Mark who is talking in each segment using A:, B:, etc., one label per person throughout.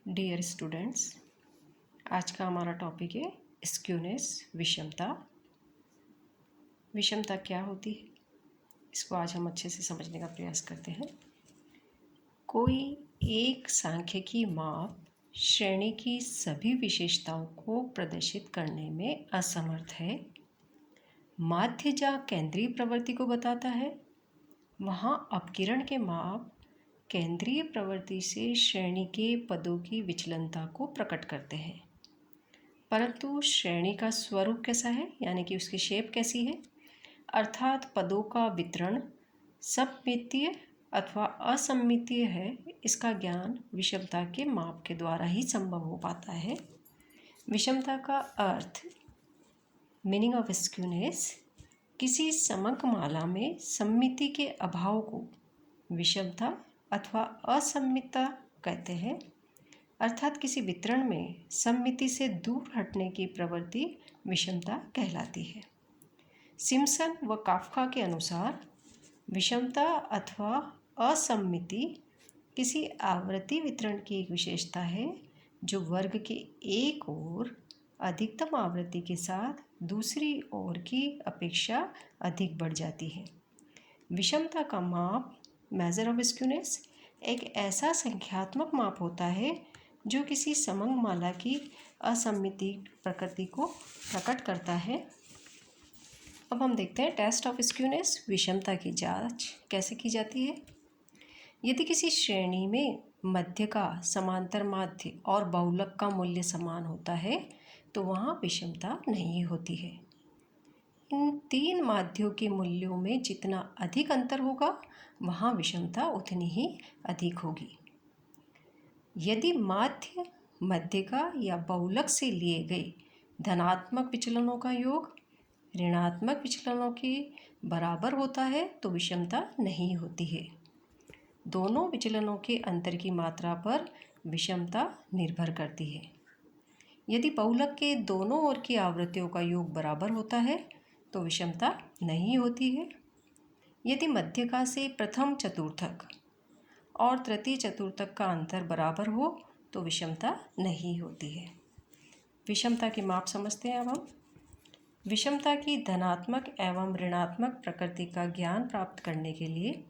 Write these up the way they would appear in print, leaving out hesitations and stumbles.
A: Dear students, आज का हमारा टॉपिक है स्क्यूनेस, विषमता। विषमता क्या होती है, इसको आज हम अच्छे से समझने का प्रयास करते हैं। कोई एक सांख्यिकी माप श्रेणी की सभी विशेषताओं को प्रदर्शित करने में असमर्थ है। माध्य जहाँ केंद्रीय प्रवृत्ति को बताता है, वहाँ अपकिरण के माप केंद्रीय प्रवृत्ति से श्रेणी के पदों की विचलनता को प्रकट करते हैं। परंतु श्रेणी का स्वरूप कैसा है, यानी कि उसकी शेप कैसी है, अर्थात पदों का वितरण सममितीय अथवा असममितीय है, इसका ज्ञान विषमता के माप के द्वारा ही संभव हो पाता है। विषमता का अर्थ, मीनिंग ऑफ स्क्यूनेस, किसी समंकमाला में सममिति के अभाव को विषमता अथवा असममितता कहते हैं। अर्थात किसी वितरण में सममिति से दूर हटने की प्रवृत्ति विषमता कहलाती है। सिम्पसन व काफ्का के अनुसार विषमता अथवा असममिति किसी आवृत्ति वितरण की एक विशेषता है जो वर्ग के एक ओर अधिकतम आवृत्ति के साथ दूसरी ओर की अपेक्षा अधिक बढ़ जाती है। विषमता का माप, मेजर ऑफ स्क्यूनेस, एक ऐसा संख्यात्मक माप होता है जो किसी समंकमाला की असममिति प्रकृति को प्रकट करता है। अब हम देखते हैं टेस्ट ऑफ स्क्यूनेस, विषमता की जांच कैसे की जाती है। यदि किसी श्रेणी में मध्य का, समांतर माध्य और बहुलक का मूल्य समान होता है तो वहाँ विषमता नहीं होती है। इन तीन माध्यों के मूल्यों में जितना अधिक अंतर होगा वहाँ विषमता उतनी ही अधिक होगी। यदि माध्य, मध्यिका या बहुलक से लिए गए धनात्मक विचलनों का योग ऋणात्मक विचलनों के बराबर होता है तो विषमता नहीं होती है। दोनों विचलनों के अंतर की मात्रा पर विषमता निर्भर करती है। यदि बहुलक के दोनों ओर की आवृत्तियों का योग बराबर होता है तो विषमता नहीं होती है। यदि मध्यिका से प्रथम चतुर्थक और तृतीय चतुर्थक का अंतर बराबर हो तो विषमता नहीं होती है। विषमता के माप समझते हैं अब हम। विषमता की धनात्मक एवं ऋणात्मक प्रकृति का ज्ञान प्राप्त करने के लिए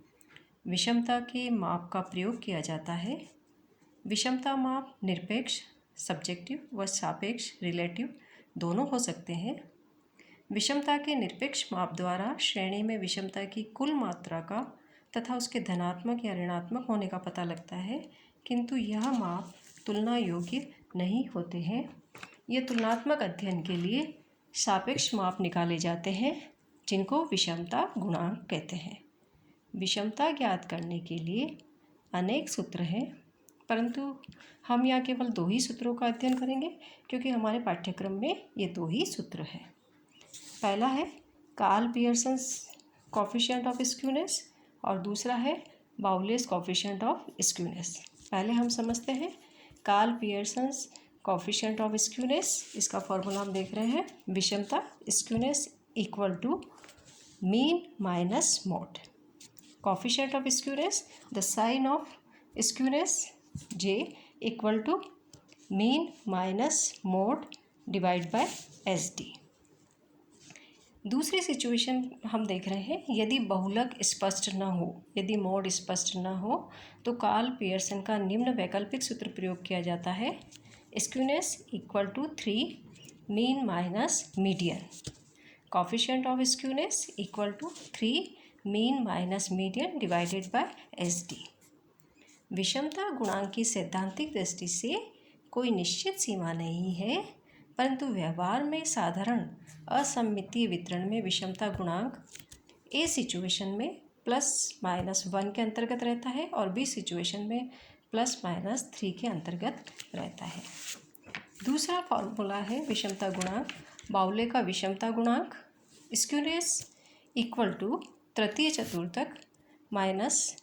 A: विषमता के माप का प्रयोग किया जाता है। विषमता माप निरपेक्ष, सब्जेक्टिव व सापेक्ष, रिलेटिव दोनों हो सकते हैं। विषमता के निरपेक्ष माप द्वारा श्रेणी में विषमता की कुल मात्रा का तथा उसके धनात्मक या ऋणात्मक होने का पता लगता है, किंतु यह माप तुलना योग्य नहीं होते हैं। ये तुलनात्मक अध्ययन के लिए सापेक्ष माप निकाले जाते हैं, जिनको विषमता गुणांक कहते हैं। विषमता ज्ञात करने के लिए अनेक सूत्र हैं, परंतु हम यहाँ केवल दो ही सूत्रों का अध्ययन करेंगे, क्योंकि हमारे पाठ्यक्रम में ये दो ही सूत्र हैं। पहला है Karl Pearson's coefficient of skewness और दूसरा है बाउलेस कोफिशिएंट ऑफ स्क्यूनेस। पहले हम समझते हैं Karl Pearson's coefficient of skewness. इसका फॉर्मूला हम देख रहे हैं, विषमता skewness equal to mean minus mode. Coefficient of skewness, the sign of skewness J equal to mean minus mode divide by S D. दूसरी सिचुएशन हम देख रहे हैं, यदि बहुलक स्पष्ट न हो, यदि मोड स्पष्ट न हो तो कार्ल पियर्सन का निम्न वैकल्पिक सूत्र प्रयोग किया जाता है, skewness equal to 3 mean minus median. Coefficient of skewness equal to 3 mean minus median divided by S D. विषमता गुणांक की सैद्धांतिक दृष्टि से कोई निश्चित सीमा नहीं है, परंतु व्यवहार में साधारण असममितीय वितरण में विषमता गुणांक ए सिचुएशन में ±1 के अंतर्गत रहता है और बी सिचुएशन में ±3 के अंतर्गत रहता है। दूसरा फॉर्मूला है विषमता गुणांक, बाउले का विषमता गुणांक, स्क्यूनेस इक्वल टू तृतीय चतुर्थक माइनस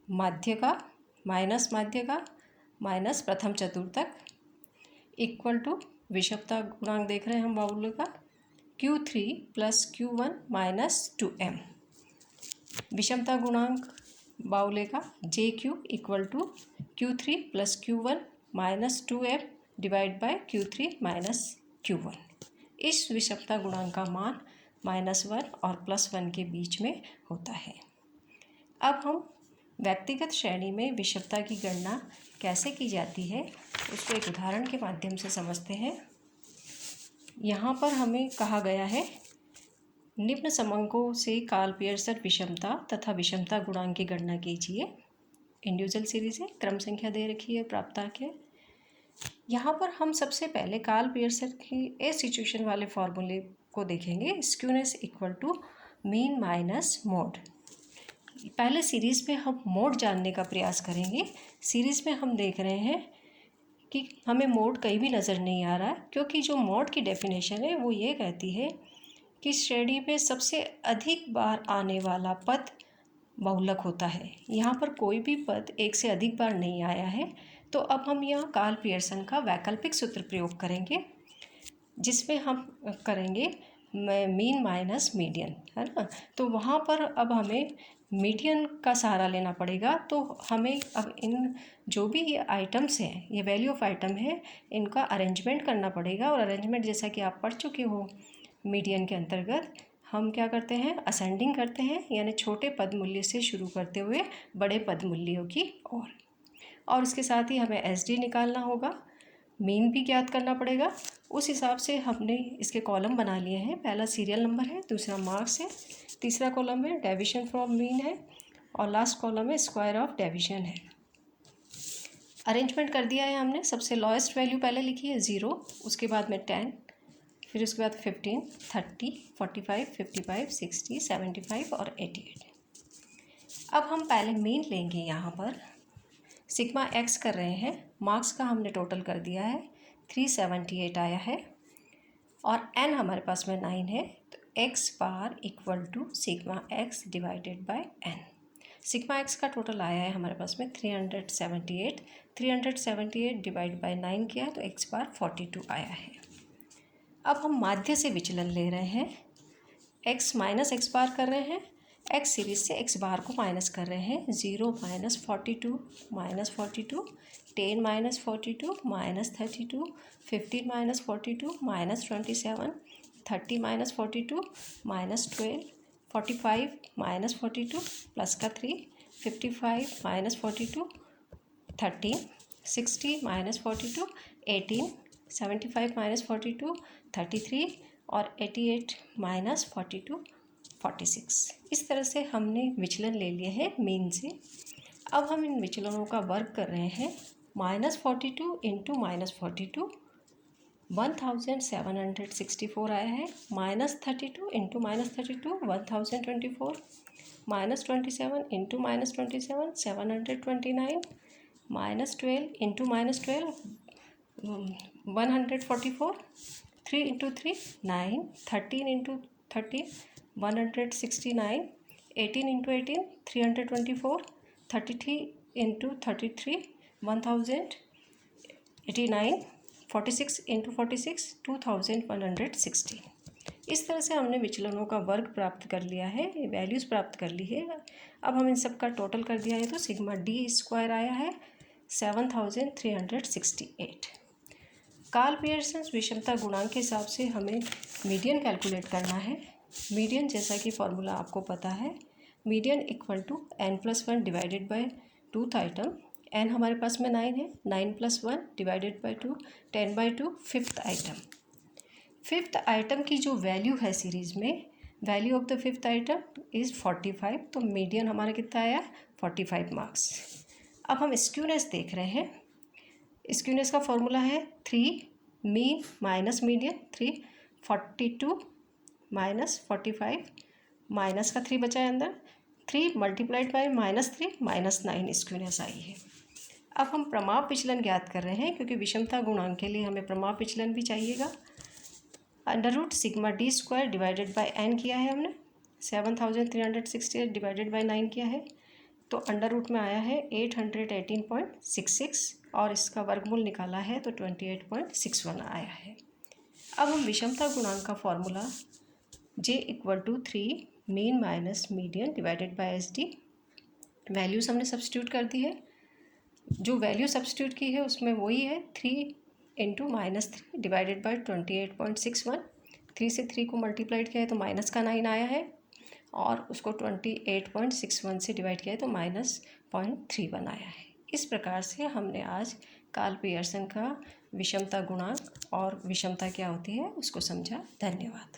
A: माध्य का माइनस प्रथम चतुर्थक इक्वल टू विषमता गुणांक देख रहे हैं हम बाउले का Q3 + Q1 - 2m। विषमता गुणांक बाउले का JQ equal to Q3 + Q1 -2m divide by Q3 minus Q1। इस विषमता गुणांक का मान -1 और +1 के बीच में होता है। अब हम व्यक्तिगत श्रेणी में विषमता की गणना कैसे की जाती है उसको एक उदाहरण के माध्यम से समझते हैं। यहाँ पर हमें कहा गया है निम्न समंकों से कार्ल पियर्सन विषमता तथा विषमता गुणांक की गणना कीजिए। इंडिविजुअल सीरीज है, क्रम संख्या दे रखी है, प्राप्तांक है। यहाँ पर हम सबसे पहले कार्ल पियर्सन की ए सिचुएशन वाले फॉर्मूले को देखेंगे। Skewness equal to mean minus mode. पहले सीरीज़ में हम मोड जानने का प्रयास करेंगे। सीरीज़ में हम देख रहे हैं कि हमें मोड कहीं भी नज़र नहीं आ रहा, क्योंकि जो मोड की डेफिनेशन है वो ये कहती है कि श्रेणी में सबसे अधिक बार आने वाला पद बहुलक होता है। यहाँ पर कोई भी पद एक से अधिक बार नहीं आया है, तो अब हम यहाँ कार्ल पियर्सन का वैकल्पिक सूत्र प्रयोग करेंगे, जिसमें हम करेंगे मीन माइनस मीडियन, है ना। तो वहाँ पर अब हमें मीडियन का सहारा लेना पड़ेगा। तो हमें अब इन जो भी ये आइटम्स हैं, ये वैल्यू ऑफ आइटम है, इनका अरेंजमेंट करना पड़ेगा। और अरेंजमेंट जैसा कि आप पढ़ चुके हो, मीडियन के अंतर्गत हम क्या करते हैं, असेंडिंग करते हैं, यानी छोटे पद मूल्य से शुरू करते हुए बड़े पद मूल्यों की ओर। और इसके साथ ही हमें SD निकालना होगा, मीन भी ज्ञात करना पड़ेगा। उस हिसाब से हमने इसके कॉलम बना लिए हैं। पहला सीरियल नंबर है, दूसरा मार्क्स है, तीसरा कॉलम है डेविएशन फ्रॉम मीन है, और लास्ट कॉलम में स्क्वायर ऑफ डेविएशन है। अरेंजमेंट कर दिया है हमने। सबसे लोएस्ट वैल्यू पहले लिखी है 0, उसके बाद में 10, फिर उसके बाद 15, 30, 45, 55, 60, 75 और 88। अब हम पहले मीन लेंगे। यहाँ पर सिग्मा एक्स कर रहे हैं, मार्क्स का हमने टोटल कर दिया है, 378 आया है, और n हमारे पास में 9 है। तो x bar equal to sigma x divided by n। Sigma x का टोटल आया है हमारे पास में 378। 378 डिवाइड बाय 9 किया है तो x बार 42 आया है। अब हम माध्य से विचलन ले रहे हैं, x माइनस एक्स बार कर रहे हैं, x सीरीज से x बार को माइनस कर रहे हैं। 0 minus 42 minus 42, 10 minus 42 minus 32, 15 minus 42 minus 27, 30 minus 42 minus 12, 45 minus 42 plus का 3, 55 माइनस 42 13, 60 माइनस 42 18, 75 माइनस 42 33 और 88 माइनस 42 46। इस तरह से हमने विचलन ले लिए हैं मीन से। अब हम इन विचलनों का वर्ग कर रहे हैं। -42 इंटू -42 1764 आया है। -32 into -32 1024, -27 into -27 729, -12 into -12 144, 3 into 3 9, 13 into 13 169, 18 into 18 324, 33 into 33 1089, 46 into 46 2116। इस तरह से हमने विचलनों का वर्ग प्राप्त कर लिया है, वैल्यूज़ प्राप्त कर ली है। अब हम इन सब का टोटल कर दिया है तो सिग्मा डी स्क्वायर आया है 7368। कार्ल पियर्सन विषमता गुणांक के हिसाब से हमें मीडियन कैलकुलेट करना है। मीडियन जैसा कि फॉर्मूला आपको पता है, median equal to n+1 divided by 2th item. n हमारे पास में 9 है, 9+1 divided by 2, 10/2 5th item. 5th item की जो वैल्यू है सीरीज़ में, value of the 5th item is 45। तो मीडियन हमारा कितना आया, 45 मार्क्स। अब हम स्क्यूनेस देख रहे हैं। स्क्यूनेस का फॉर्मूला है 3 mean minus median, 3 42 minus 45 minus का 3 बचा है अंदर, 3 मल्टीप्लाइड बाय -3 -9 स्क्यूनेस आई है। अब हम प्रमाप विचलन ज्ञात कर रहे हैं, क्योंकि विषमता गुणांक के लिए हमें प्रमाप विचलन भी चाहिएगा। Under root sigma d square divided by n किया है हमने, 7368 डिवाइडेड बाय 9 किया है, तो अंडर रूट में आया है 818.66 और इसका वर्गमूल निकाला है तो 28.61 आया है। अब हम विषमता गुणांक का formula j equal to 3 mean minus median divided by SD, values हमने सब्स्टिट्यूट कर दी है। जो वैल्यू सब्स्टिट्यूट की है उसमें वही है 3 इंटू -3 डिवाइडेड बाई 28.61। 3 से 3 को मल्टीप्लाइड किया है तो -9 आया है, और उसको 28.61 से डिवाइड किया है तो -0.31 आया है। इस प्रकार से हमने आज कार्ल पियर्सन का विषमता गुणांक और विषमता क्या होती है उसको समझा। धन्यवाद।